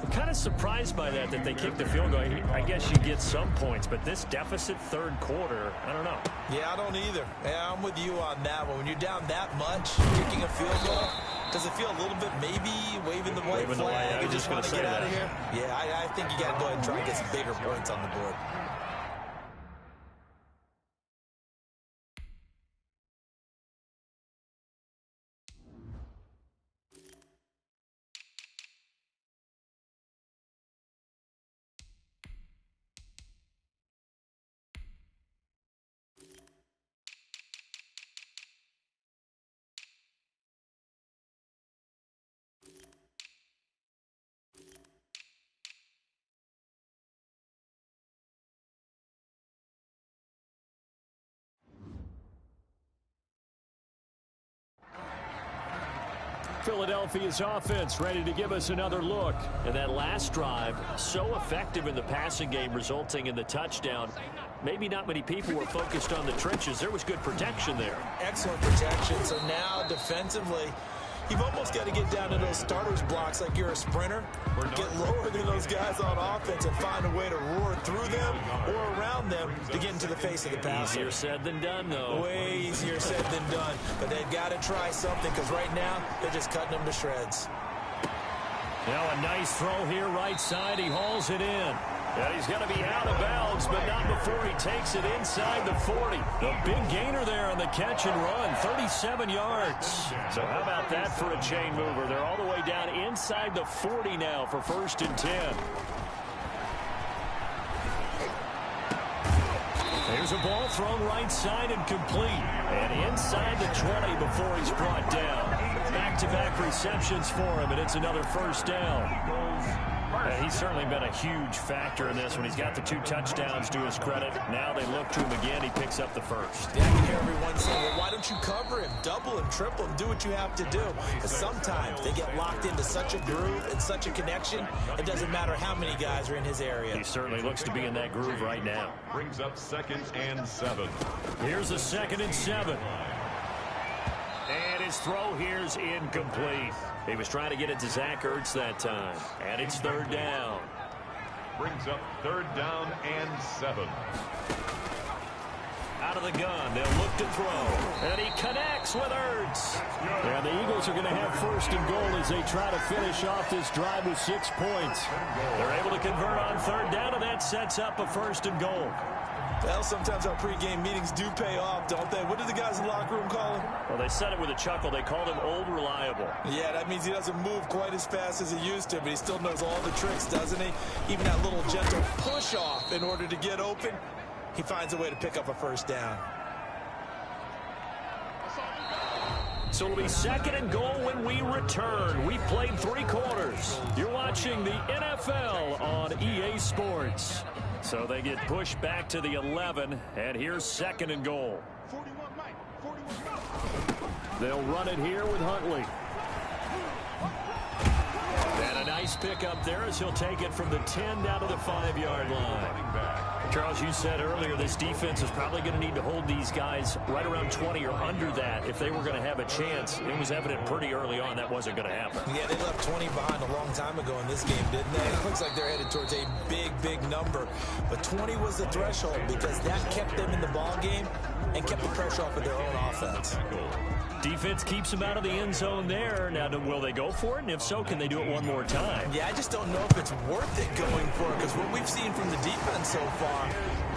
Speaker 3: I'm kind of surprised by that they kicked the field goal. I guess you get some points, but this deficit 3rd quarter, I don't know.
Speaker 4: Yeah, I don't either. Yeah, I'm with you on that one. When you're down that much, kicking a field goal, does it feel a little bit maybe waving the white flag? You just want to get out of here? Yeah, I think you got to go ahead and try and get some bigger points on the board.
Speaker 3: Philadelphia's offense ready to give us another look. And that last drive, so effective in the passing game, resulting in the touchdown. Maybe not many people were focused on the trenches. There was good protection there.
Speaker 4: Excellent protection. So now defensively, You've almost got to get down to those starters blocks like you're a sprinter. Get lower than those guys on offense and find a way to roar through them or around them to get into the face of the passer.
Speaker 3: Easier said than done, though.
Speaker 4: Way easier said than done. But they've got to try something because right now they're just cutting them to shreds.
Speaker 3: Now a nice throw here right side. He hauls it in. And he's going to be out of bounds, but not before he takes it inside the 40. The big gainer there on the catch and run, 37 yards. So how about that for a chain mover? They're all the way down inside the 40 now for 1st and 10. There's a ball thrown right side and complete. And inside the 20 before he's brought down. Back-to-back receptions for him, and it's another 1st down. He's certainly been a huge factor in this when he's got the 2 touchdowns to his credit. Now they look to him again. He picks up the 1st.
Speaker 4: Yeah, I can hear everyone saying, well, why don't you cover him, double him, triple him, do what you have to do. But sometimes they get locked into such a groove and such a connection, it doesn't matter how many guys are in his area.
Speaker 3: He certainly looks to be in that groove right now.
Speaker 2: Brings up 2nd and 7.
Speaker 3: Here's a 2nd and 7. And his throw here's incomplete. He was trying to get it to Zach Ertz that time. And it's 3rd down.
Speaker 2: Brings up 3rd down and 7.
Speaker 3: Out of the gun, they'll look to throw. And he connects with Ertz.
Speaker 6: And the Eagles are going to have 1st and goal as they try to finish off this drive with 6 points.
Speaker 3: They're able to convert on 3rd down, and that sets up a 1st and goal.
Speaker 4: Well, sometimes our pregame meetings do pay off, don't they? What do the guys in the locker room call him?
Speaker 3: Well, they said it with a chuckle. They called him Old Reliable.
Speaker 4: Yeah, that means he doesn't move quite as fast as he used to, but he still knows all the tricks, doesn't he? Even that little gentle push-off in order to get open, he finds a way to pick up a 1st down.
Speaker 3: So it'll be 2nd and goal when we return. We've played 3 quarters. You're watching the NFL on EA Sports. So they get pushed back to the 11, and here's 2nd and goal.
Speaker 6: They'll run it here with Huntley.
Speaker 3: And a nice pickup there as he'll take it from the 10 down to the 5-yard line. Charles, you said earlier this defense is probably going to need to hold these guys right around 20 or under that if they were going to have a chance. It was evident pretty early on that wasn't going to happen.
Speaker 4: Yeah, they left 20 behind a long time ago in this game, didn't they? It looks like they're headed towards a big, big number. But 20 was the threshold because that kept them in the ball game and kept the pressure off of their own offense.
Speaker 3: Defense keeps them out of the end zone there. Now, will they go for it? And if so, can they do it one more time?
Speaker 4: Yeah, I just don't know if it's worth it going for it because what we've seen from the defense so far,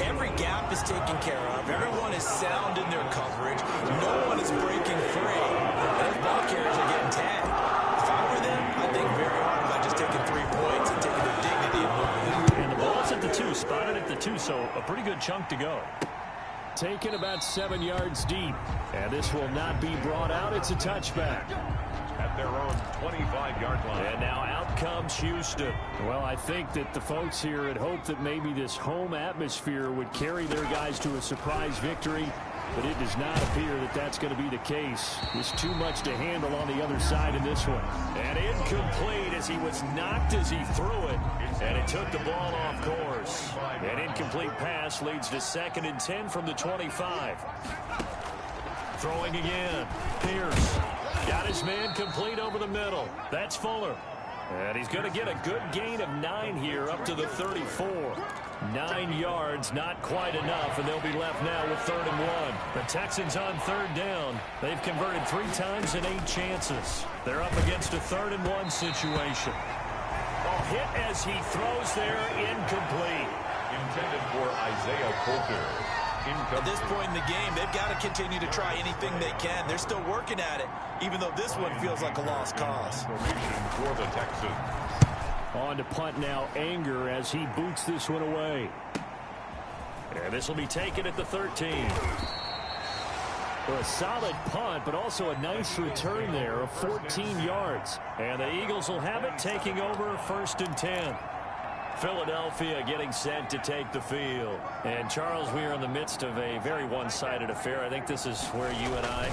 Speaker 4: every gap is taken care of. Everyone is sound in their coverage. No one is breaking free. And those ball carriers are getting tagged. If I were them, I'd think very hard about just taking 3 points and taking their dignity and moving.
Speaker 3: And the ball's at the 2, spotted at the 2, so a pretty good chunk to go.
Speaker 6: Taken about 7 yards deep. And this will not be brought out. It's a touchback.
Speaker 2: At their own 25-yard line.
Speaker 3: And now out comes Houston.
Speaker 6: Well, I think that the folks here had hoped that maybe this home atmosphere would carry their guys to a surprise victory. But it does not appear that that's going to be the case. There's too much to handle on the other side in this one.
Speaker 3: And incomplete as he was knocked as he threw it. And it took the ball off course. An incomplete pass leads to 2nd and 10 from the 25. Throwing again. Pierce. Got his man complete over the middle. That's Fuller. And he's going to get a good gain of 9 here up to the 34. 9 yards, not quite enough, and they'll be left now with 3rd and 1. The Texans on 3rd down. They've converted 3 times in 8 chances. They're up against a 3rd and 1 situation. Oh, hit as he throws there, incomplete.
Speaker 2: Intended for Isaiah Coulter.
Speaker 4: At this point in the game, they've got to continue to try anything they can. They're still working at it, even though this one feels like a lost cause.
Speaker 2: For the Texans.
Speaker 6: On to punt now, Anger as he boots this one away.
Speaker 3: And this will be taken at the 13.
Speaker 6: Well, a solid punt, but also a nice return there of 14 yards.
Speaker 3: And the Eagles will have it, taking over 1st and 10. Philadelphia getting set to take the field. And, Charles, we are in the midst of a very one-sided affair. I think this is where you and I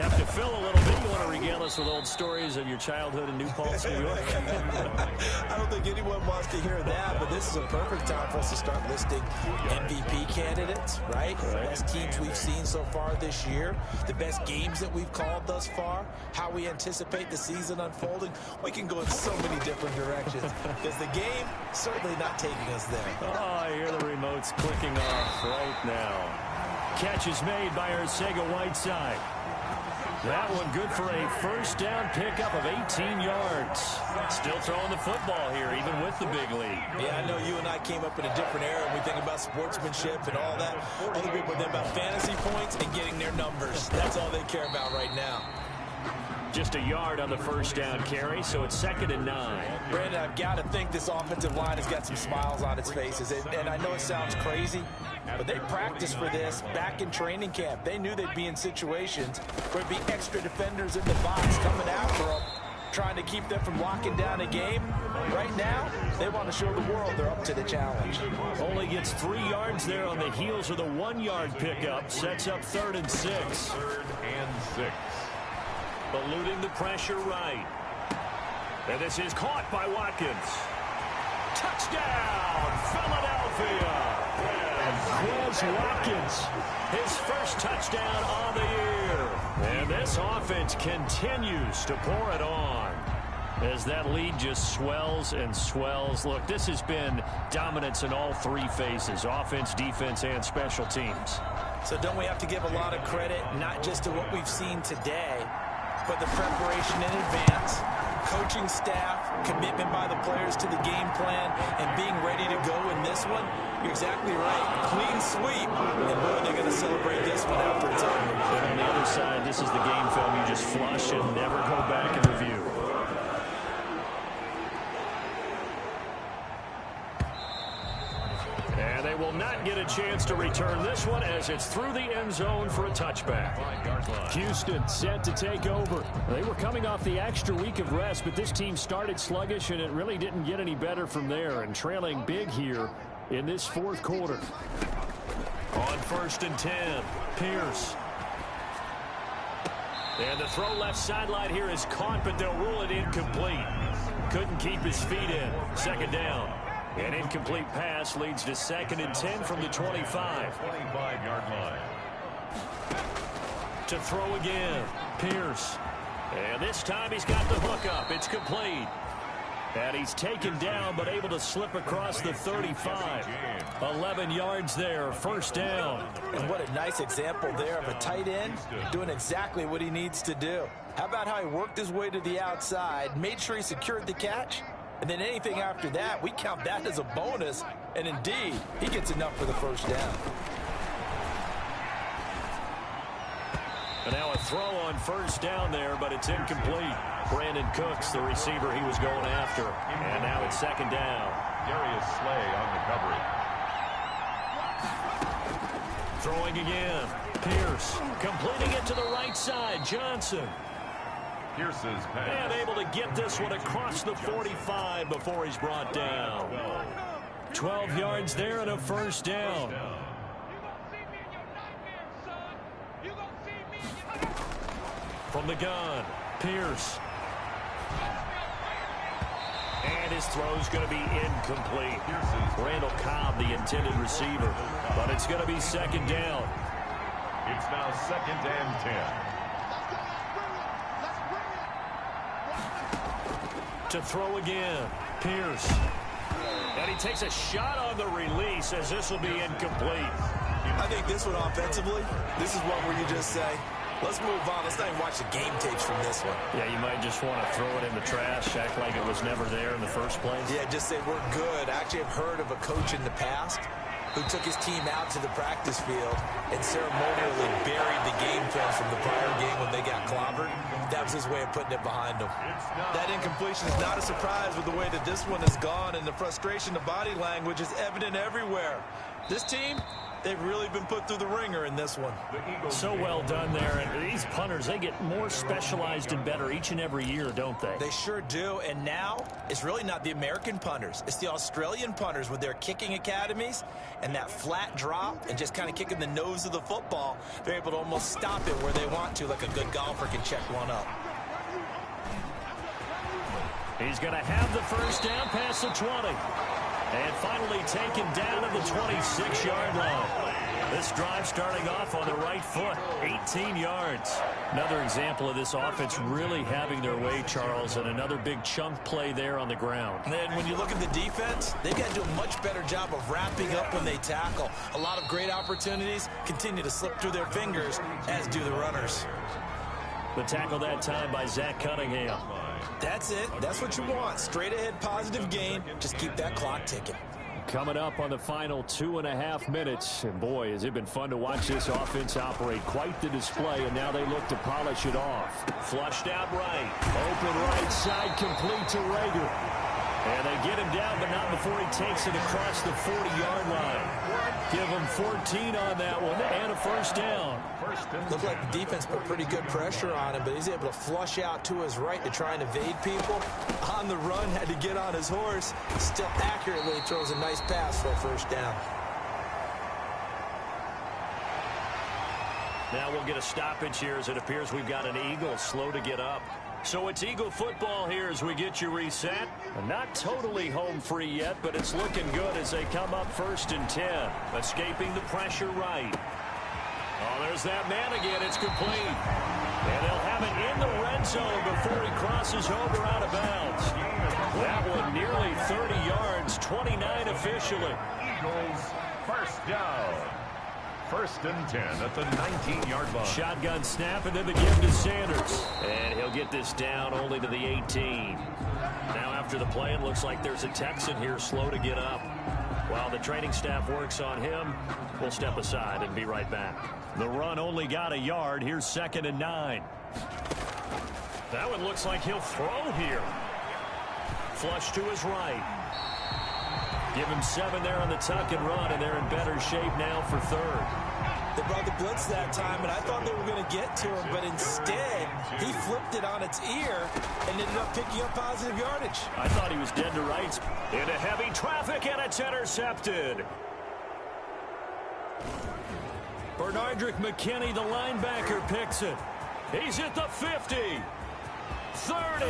Speaker 3: have to fill a little bit. You want to regale us with old stories of your childhood in New Paltz, New York?
Speaker 4: I don't think anyone wants to hear that, but this is a perfect time for us to start listing MVP candidates, right? The best teams we've seen so far this year, the best games that we've called thus far, how we anticipate the season unfolding. We can go in so many different directions because the game certainly not taking us there.
Speaker 3: Oh, I hear the remotes clicking off right now. Catch is made by Arcega-Whiteside. That one good for a first down pickup of 18 yards. Still throwing the football here, even with the big lead.
Speaker 4: Yeah, I know you and I came up in a different era, and we think about sportsmanship and all that. Other people think about fantasy points and getting their numbers. That's all they care about right now.
Speaker 3: Just a yard on the first down carry, so it's 2nd and 9.
Speaker 4: Brandon, I've got to think this offensive line has got some smiles on its faces. And I know it sounds crazy, but they practiced for this back in training camp. They knew they'd be in situations where there'd be extra defenders in the box coming after them, trying to keep them from locking down a game. Right now, they want to show the world they're up to the challenge.
Speaker 3: Only gets 3 yards there on the heels of the 1-yard pickup. Sets up 3rd and 6.
Speaker 2: 3rd and 6.
Speaker 3: Eluding the pressure right. And this is caught by Watkins. Touchdown, Philadelphia! Quez Watkins, his first touchdown on the year. And this offense continues to pour it on as that lead just swells and swells. Look, this has been dominance in all 3 phases, offense, defense, and special teams.
Speaker 4: So don't we have to give a lot of credit, not just to what we've seen today, but the preparation in advance, coaching staff, commitment by the players to the game plan, and being ready to go in this one? You're exactly right. Clean sweep, and boy, they're going to celebrate this one after it's over.
Speaker 3: And on the other side, this is the game film you just flush and never go back and review. And they will not get a chance to return this one as it's through the end zone for a touchback.
Speaker 6: Houston set to take over. They were coming off the extra week of rest, but this team started sluggish, and it really didn't get any better from there, and trailing big here in this 4th quarter.
Speaker 3: On 1st and 10, Pierce. And the throw left sideline here is caught, but they'll rule it incomplete. Couldn't keep his feet in. 2nd down. An incomplete pass leads to 2nd and 10 from the 25.
Speaker 2: 25-yard line.
Speaker 3: To throw again, Pierce. And this time he's got the hook up. It's complete. And he's taken down, but able to slip across the 35. 11 yards there, 1st down.
Speaker 4: And what a nice example there of a tight end doing exactly what he needs to do. How about how he worked his way to the outside, made sure he secured the catch, and then anything after that, we count that as a bonus. And indeed, he gets enough for the 1st down.
Speaker 3: And now a throw on 1st down there, but it's incomplete. Brandon Cooks, the receiver he was going after. And now it's 2nd down.
Speaker 2: Darius Slay on the coverage.
Speaker 3: Throwing again. Pierce completing it to the right side. Johnson.
Speaker 2: Pierce's pass.
Speaker 3: And able to get this one across the 45 before he's brought down. 12 yards there and a 1st down. From the gun, Pierce. And his throw's going to be incomplete. Randall Cobb, the intended receiver. But it's going to be 2nd down.
Speaker 2: It's now 2nd and 10.
Speaker 3: To throw again, Pierce. And he takes a shot on the release as this will be incomplete.
Speaker 4: I think this one offensively, this is one where you just say, let's move on. Let's not even watch the game tapes from this one.
Speaker 3: Yeah, you might just want to throw it in the trash, act like it was never there in the first place.
Speaker 4: Yeah, just say we're good. I actually have heard of a coach in the past who took his team out to the practice field and ceremonially buried the game film from the prior game when they got clobbered. That was his way of putting it behind them. That incompletion is not a surprise with the way that this one has gone, and the frustration, the body language is evident everywhere. This team, they've really been put through the ringer in this one.
Speaker 3: So well done there. And these punters, they get more specialized and better each and every year, don't they?
Speaker 4: They sure do. And now it's really not the American punters. It's the Australian punters with their kicking academies and that flat drop and just kind of kicking the nose of the football. They're able to almost stop it where they want to, like a good golfer can check one up.
Speaker 3: He's going to have the first down past the 20. And finally taken down at the 26-yard line. This drive starting off on the right foot, 18 yards. Another example of this offense really having their way, Charles, and another big chunk play there on the ground.
Speaker 4: And then when you look at the defense, they've got to do a much better job of wrapping up when they tackle. A lot of great opportunities continue to slip through their fingers, as do the runners.
Speaker 3: The tackle that time by Zach Cunningham.
Speaker 4: That's it. That's what you want. Straight ahead, positive gain. Just keep that clock ticking.
Speaker 3: Coming up on the final 2.5 minutes. And boy, has it been fun to watch this offense operate. Quite the display, and now they look to polish it off. Flushed out right. Open right side, complete to Rager. And they get him down, but not before he takes it across the 40-yard line. Give him 14 on that one and a first down.
Speaker 4: Looked like the defense put pretty good pressure on him, but he's able to flush out to his right to try and evade people. On the run, had to get on his horse. Still accurately throws a nice pass for a first down.
Speaker 3: Now we'll get a stoppage here as it appears we've got an Eagle slow to get up. So it's Eagle football here as we get you reset. Not totally home free yet, but it's looking good as they come up 1st and 10. Escaping the pressure right. Oh, there's that man again. It's complete. And they'll have it in the red zone before he crosses over out of bounds. That one nearly 30 yards, 29 officially.
Speaker 2: Eagles first down. 1st and 10 at the 19-yard line.
Speaker 3: Shotgun snap, and then the give to Sanders. And he'll get this down only to the 18. Now after the play, it looks like there's a Texan here slow to get up. While the training staff works on him, we'll step aside and be right back. The run only got a yard. Here's 2nd and 9. That one looks like he'll throw here. Flush to his right. Give him 7 there on the tuck and run, and they're in better shape now for 3rd.
Speaker 4: They brought the blitz that time, and I thought they were going to get to him, but instead, he flipped it on its ear and ended up picking up positive yardage.
Speaker 3: I thought he was dead to rights. Into heavy traffic, and it's intercepted. Bernardrick McKinney, the linebacker, picks it. He's at the 50. 30.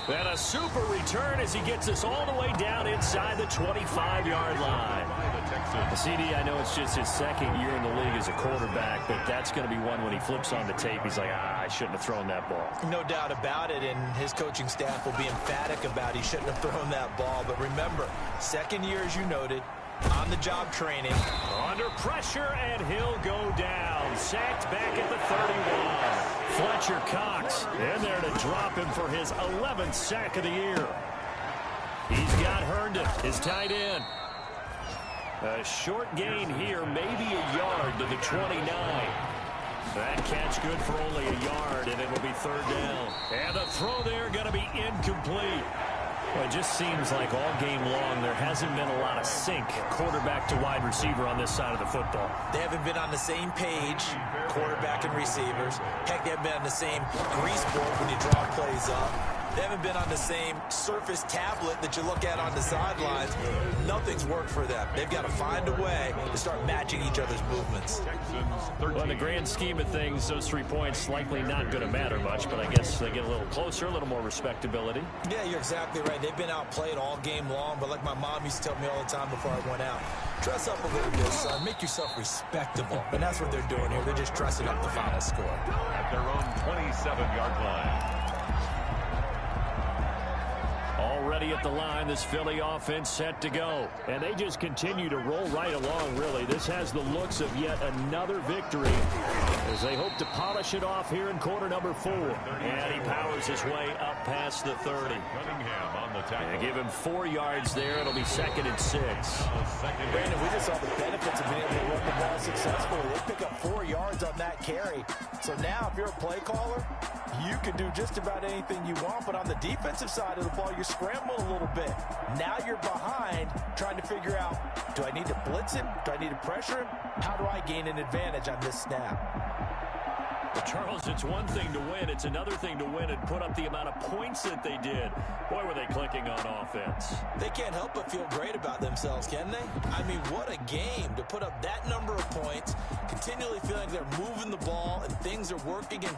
Speaker 3: And a super return as he gets us all the way down inside the 25-yard line. CD, I know it's just his 2nd year in the league as a quarterback, but that's going to be one when he flips on the tape. He's like, I shouldn't have thrown that ball.
Speaker 4: No doubt about it, and his coaching staff will be emphatic about he shouldn't have thrown that ball. But remember, 2nd year, as you noted, on-the-job training.
Speaker 3: Under pressure, and he'll go down. Sacked back at the 31. Fletcher Cox in there to drop him for his 11th sack of the year. He's got Herndon, his tight end. A short gain here, maybe a yard to the 29. That catch good for only a yard, and it'll be 3rd down. And the throw there going to be incomplete. Well, it just seems like all game long there hasn't been a lot of sync quarterback to wide receiver on this side of the football.
Speaker 4: They haven't been on the same page, quarterback and receivers. Heck, they haven't been on the same grease board when you draw plays up. They haven't been on the same surface tablet that you look at on the sidelines. Nothing's worked for them. They've got to find a way to start matching each other's movements.
Speaker 3: Well, in the grand scheme of things, those 3 points likely not going to matter much, but I guess they get a little closer, a little more respectability.
Speaker 4: Yeah, you're exactly right. They've been outplayed all game long, but like my mom used to tell me all the time before I went out, dress up a little bit, son. Make yourself respectable. And that's what they're doing here. They're just dressing up the final score.
Speaker 2: At their own 27-yard line.
Speaker 3: Already at the line, this Philly offense set to go. And they just continue to roll right along, really. This has the looks of yet another victory as they hope to polish it off here in quarter number 4. And he powers his way up past the 30.
Speaker 2: Cunningham on the
Speaker 3: And give him 4 yards there. It'll be 2nd and 6.
Speaker 4: Brandon, we just saw the benefits of being able to run the ball successfully. They pick up 4 yards on that carry. So now if you're a play caller, you can do just about anything you want. But on the defensive side of the ball, you're scrambling a little bit. Now you're behind trying to figure out, do I need to blitz him? Do I need to pressure him? How do I gain an advantage on this snap?
Speaker 3: Well, Charles, it's one thing to win. It's another thing to win and put up the amount of points that they did. Boy, were they clicking on offense.
Speaker 4: They can't help but feel great about themselves, can they? I mean, what a game to put up that number of points, continually feeling like they're moving the ball and things are working and